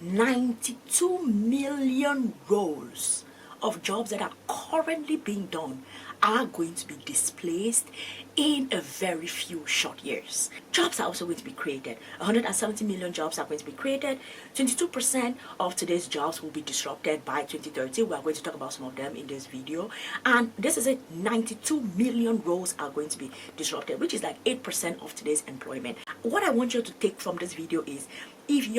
92 million roles of jobs that are currently being done are going to be displaced in a very few short years. Jobs are also going to be created. 170 million jobs are going to be created. 22% of today's jobs will be disrupted by 2030. We are going to talk about some of them in this video. And this is it, 92 million roles are going to be disrupted, which is like 8% of today's employment. What I want you to take from this video is, if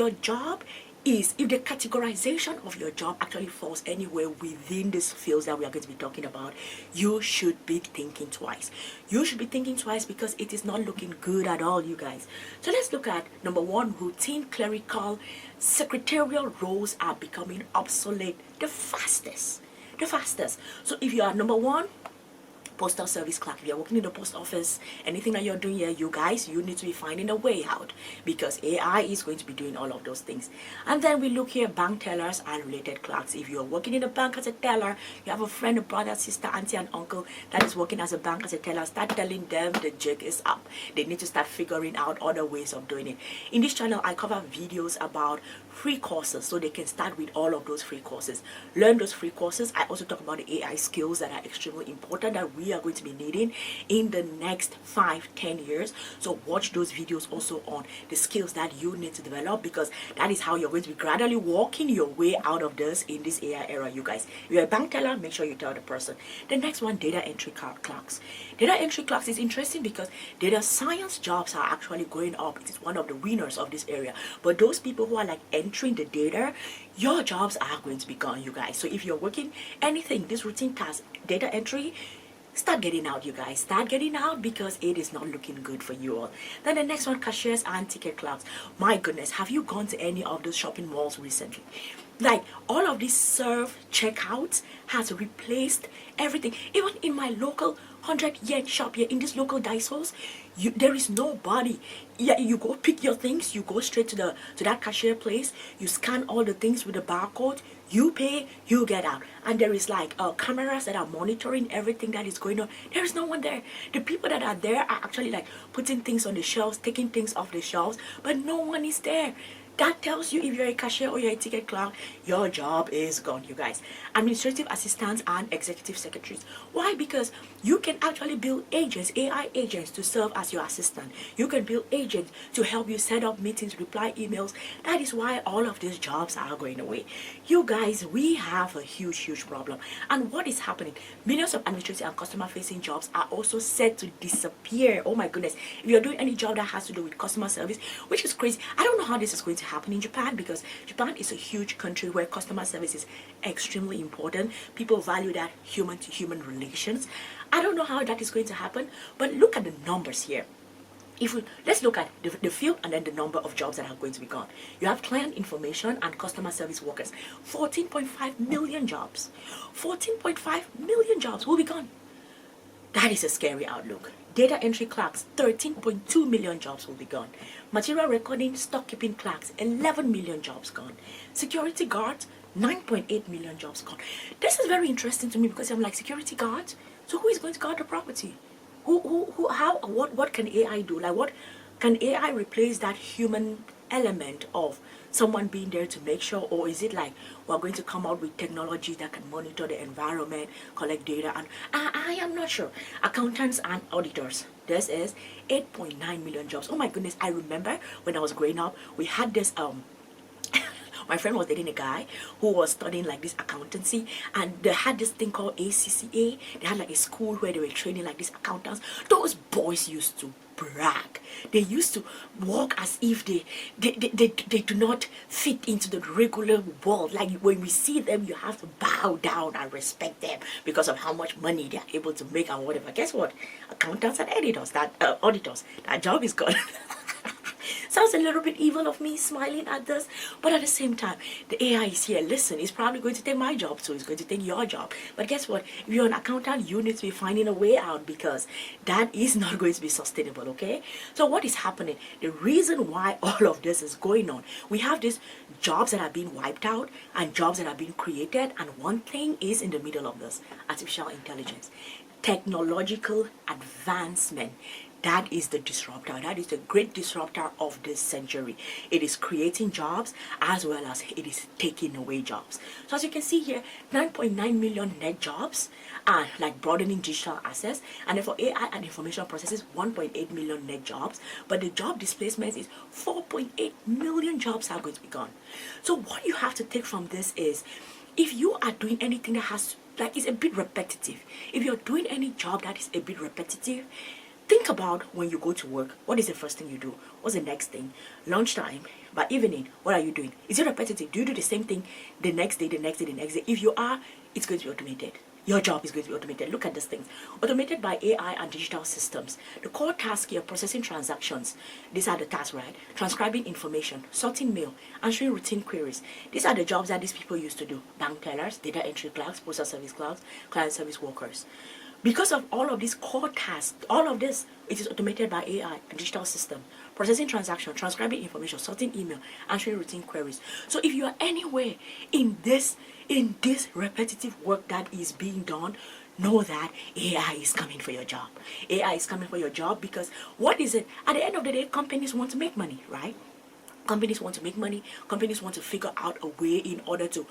the categorization of your job actually falls anywhere within these fields that we are going to be talking about, you should be thinking twice. You should be thinking twice because it is not looking good at all, you guys. So let's look at number one. Routine clerical secretarial roles are becoming obsolete the fastest. So if you are number one, postal service clerk, if you're working in the post office, anything that you're doing here, you guys, you need to be finding a way out because AI is going to be doing all of those things. And then we look here, bank tellers and related clerks. If you're working in a bank as a teller, you have a friend, a brother, sister, auntie, and uncle that is working as a bank as a teller, start telling them the jig is up. They need to start figuring out other ways of doing it. In this channel, I cover videos about free courses so they can start with all of those free courses. Learn those free courses. I also talk about the AI skills that are extremely important that we are going to be needing in the next 5-10 years. So watch those videos also on the skills that you need to develop, because that is how you're going to be gradually walking your way out of this in this AI era, you guys. If you're a bank teller, make sure you tell the person. The next one, data entry clerks. Data entry clerks is interesting because data science jobs are actually going up. It is one of the winners of this area. But those people who are like entering the data, your jobs are going to be gone, you guys. So if you're working anything, this routine task, data entry, start getting out, you guys. Start getting out because it is not looking good for you all. Then the next one, cashiers and ticket clerks. My goodness, have you gone to any of those shopping malls recently? Like, all of these self checkouts has replaced everything. Even in my local 100-yen shop here, in this local Daisos, there is nobody. Yeah, you go pick your things, you go straight to that cashier place, you scan all the things with the barcode, you pay, you get out. And there is like cameras that are monitoring everything that is going on. There is no one there. The people that are there are actually like putting things on the shelves, taking things off the shelves, but no one is there. That tells you if you're a cashier or you're a ticket clerk, your job is gone, you guys. Administrative assistants and executive secretaries. Why? Because you can actually build agents, AI agents, to serve as your assistant. You can build agents to help you set up meetings, reply emails. That is why all of these jobs are going away. You guys, we have a huge problem. And what is happening? Millions of administrative and customer-facing jobs are also set to disappear. Oh my goodness. If you're doing any job that has to do with customer service, which is crazy. I don't know how this is going to happen in Japan, because Japan is a huge country where customer service is extremely important. People value that human-to-human relations. I don't know how that is going to happen, but look at the numbers here. Let's look at the field and then the number of jobs that are going to be gone. You have client information and customer service workers. 14.5 million jobs. 14.5 million jobs will be gone. That is a scary outlook. Data entry clerks, 13.2 million jobs will be gone. Material recording, stock keeping clerks, 11 million jobs gone. Security guards, 9.8 million jobs gone. This is very interesting to me because I'm like, security guards? So who is going to guard the property? What can AI do? Like, what can AI replace that human element of someone being there to make sure? Or is it like we're going to come out with technology that can monitor the environment, collect data? And I am not sure. Accountants and auditors, this is 8.9 million jobs. Oh my goodness, I remember when I was growing up, we had this my friend was dating a guy who was studying like this accountancy, and they had this thing called ACCA. They had like a school where they were training like these accountants. Those boys used to brag. They used to walk as if they do not fit into the regular world. Like, when we see them, you have to bow down and respect them because of how much money they are able to make and whatever. Guess what? Accountants and auditors, that job is gone. Sounds a little bit evil of me smiling at this, but at the same time, the AI is here. Listen, it's probably going to take my job, so it's going to take your job. But guess what? If you're an accountant, you need to be finding a way out, because that is not going to be sustainable, okay? So what is happening? The reason why all of this is going on, we have these jobs that are being wiped out and jobs that are being created, and one thing is in the middle of this: artificial intelligence. Technological advancement. That is the disruptor. That is the great disruptor of this century. It is creating jobs as well as it is taking away jobs. So as you can see here, 9.9 million net jobs are like broadening digital access. And then for AI and information processes, 1.8 million net jobs. But the job displacement is 4.8 million jobs are going to be gone. So what you have to take from this is, if you are doing anything that has, like, is a bit repetitive, if you're doing any job that is a bit repetitive, think about when you go to work, what is the first thing you do? What's the next thing? Lunchtime, by evening, what are you doing? Is it repetitive? Do you do the same thing the next day, the next day, the next day? If you are, it's going to be automated. Your job is going to be automated. Look at these things. Automated by AI and digital systems. The core task here, processing transactions. These are the tasks, right? Transcribing information, sorting mail, answering routine queries. These are the jobs that these people used to do. Bank tellers, data entry clerks, postal service clerks, client service workers. Because of all of these core tasks, all of this, it is automated by AI and digital system. Processing transactions, transcribing information, sorting email, answering routine queries. So if you are anywhere in this repetitive work that is being done, know that AI is coming for your job. AI is coming for your job because what is it? At the end of the day, companies want to make money, right? Companies want to make money. Companies want to figure out a way in order to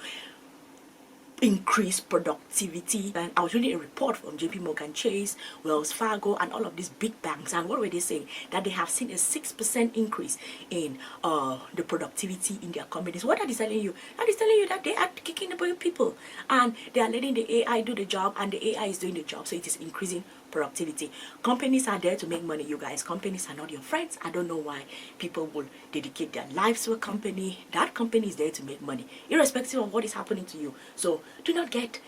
increase productivity. And I was reading a report from JP Morgan Chase, Wells Fargo, and all of these big banks, and what were they saying? That they have seen a 6% increase in the productivity in their companies. What are they telling you? That is telling you that they are kicking the people and they are letting the AI do the job, and the AI is doing the job, so it is increasing productivity. Companies are there to make money, you guys. Companies are not your friends. I don't know why people will dedicate their lives to a company. That company is there to make money, irrespective of what is happening to you. So do not get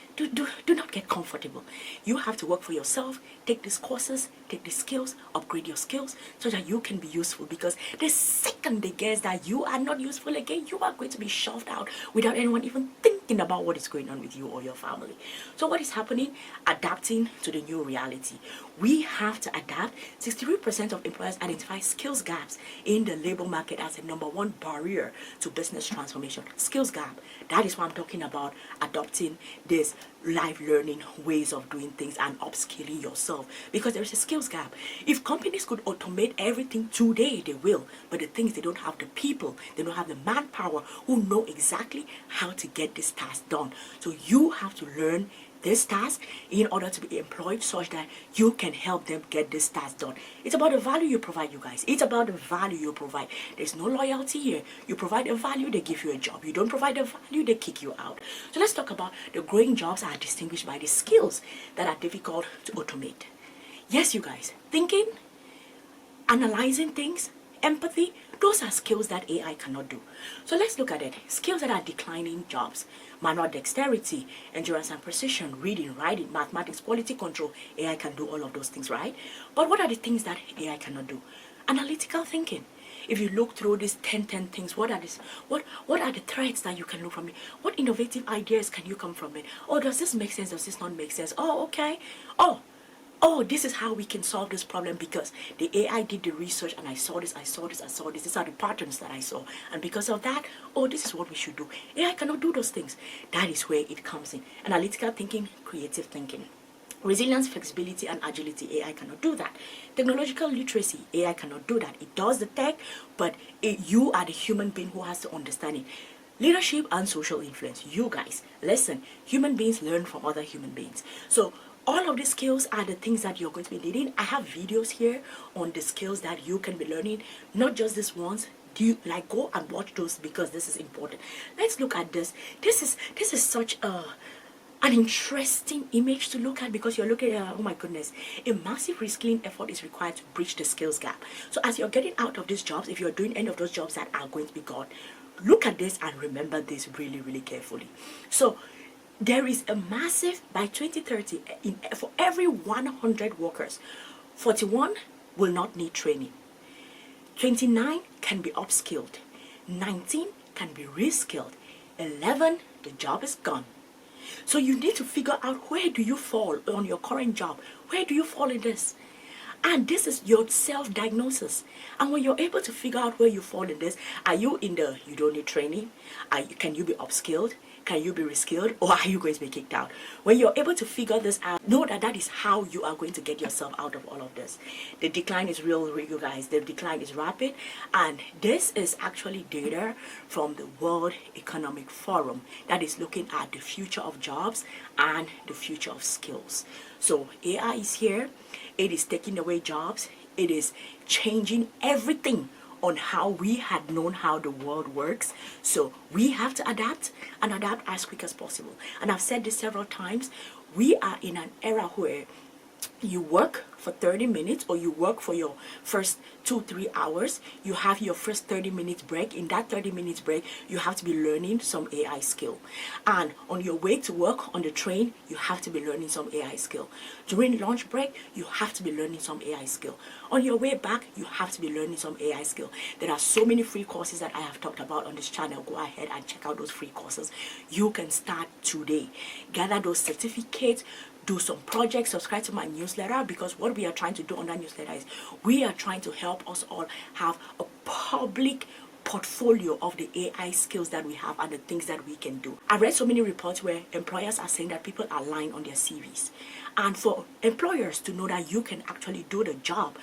comfortable. You have to work for yourself. Take these courses, take these skills, upgrade your skills so that you can be useful, because the second they guess that you are not useful again, you are going to be shoved out without anyone even thinking about what is going on with you or your family. So what is happening? Adapting to the new reality. We have to adapt. 63% of employers identify skills gaps in the labor market as the #1 barrier to business transformation. Skills gap. That is why I'm talking about adopting this life learning ways of doing things and upskilling yourself, because there is a skills gap. If companies could automate everything today, they will, but the thing is, they don't have the people, they don't have the manpower who know exactly how to get this task done. So you have to learn this task in order to be employed such that you can help them get this task done. It's about the value you provide, you guys. It's about the value you provide. There's no loyalty here. You provide a value, they give you a job. You don't provide a value, they kick you out. So let's talk about the growing jobs are distinguished by the skills that are difficult to automate. Yes, you guys, thinking, analyzing things, empathy, those are skills that AI cannot do. So let's look at it. Skills that are declining jobs: manual dexterity, endurance and precision, reading, writing, mathematics, quality control. AI can do all of those things, right? But what are the things that AI cannot do? Analytical thinking. If you look through these 10 things, what are the threads that you can look from it? What innovative ideas can you come from it? Oh, does this make sense? Does this not make sense? Oh, okay. Oh, this is how we can solve this problem because the AI did the research and I saw this. These are the patterns that I saw. And because of that, oh, this is what we should do. AI cannot do those things. That is where it comes in. Analytical thinking, creative thinking. Resilience, flexibility, and agility, AI cannot do that. Technological literacy, AI cannot do that. It does the tech, but you are the human being who has to understand it. Leadership and social influence. You guys, listen, human beings learn from other human beings. So all of these skills are the things that you're going to be needing. I have videos here on the skills that you can be learning, not just this ones. Go and watch those because this is important. Let's look at this. This is such an interesting image to look at because you're looking at, oh my goodness, a massive reskilling effort is required to bridge the skills gap. So as you're getting out of these jobs, if you're doing any of those jobs that are going to be gone, look at this and remember this really, really carefully. So there is a massive, by 2030, for every 100 workers, 41 will not need training. 29 can be upskilled. 19 can be reskilled. 11, the job is gone. So you need to figure out, where do you fall on your current job? Where do you fall in this? And this is your self-diagnosis. And when you're able to figure out where you fall in this, are you in the you don't need training? Can you be upskilled? Can you be reskilled? Or are you going to be kicked out? When you're able to figure this out, know that that is how you are going to get yourself out of all of this. The decline is real, you guys. The decline is rapid. And this is actually data from the World Economic Forum that is looking at the future of jobs and the future of skills. So AI is here. It is taking away jobs. It is changing everything on how we had known how the world works. So we have to adapt and adapt as quick as possible. And I've said this several times. We are in an era where you work for 30 minutes or you work for your first 2-3 hours. You have your first 30 minutes break. In that 30 minutes break, you have to be learning some AI skill. And on your way to work on the train, you have to be learning some AI skill. During lunch break, you have to be learning some AI skill. On your way back, you have to be learning some AI skill. There are so many free courses that I have talked about on this channel. Go ahead and check out those free courses. You can start today. Gather those certificates. Do some projects, subscribe to my newsletter, because what we are trying to do on that newsletter is we are trying to help us all have a public portfolio of the AI skills that we have and the things that we can do. I read so many reports where employers are saying that people are lying on their CVs. And for employers to know that you can actually do the job,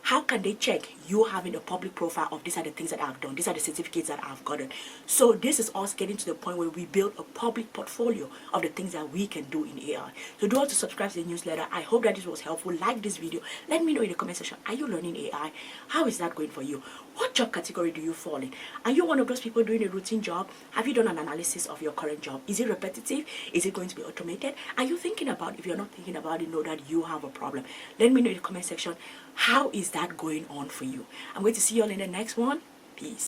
how can they check you having a public profile of these are the things that I've done, these are the certificates that I've gotten? So this is us getting to the point where we build a public portfolio of the things that we can do in AI. So do also subscribe to the newsletter. I hope that this was helpful. Like this video. Let me know in the comment section, are you learning AI? How is that going for you? What job category do you fall in? Are you one of those people doing a routine job? Have you done an analysis of your current job? Is it repetitive? Is it going to be automated? Are you thinking about it? If you're not thinking about it, know that you have a problem. Let me know in the comment section, how is that going on for you? I'm going to see you all in the next one. Peace.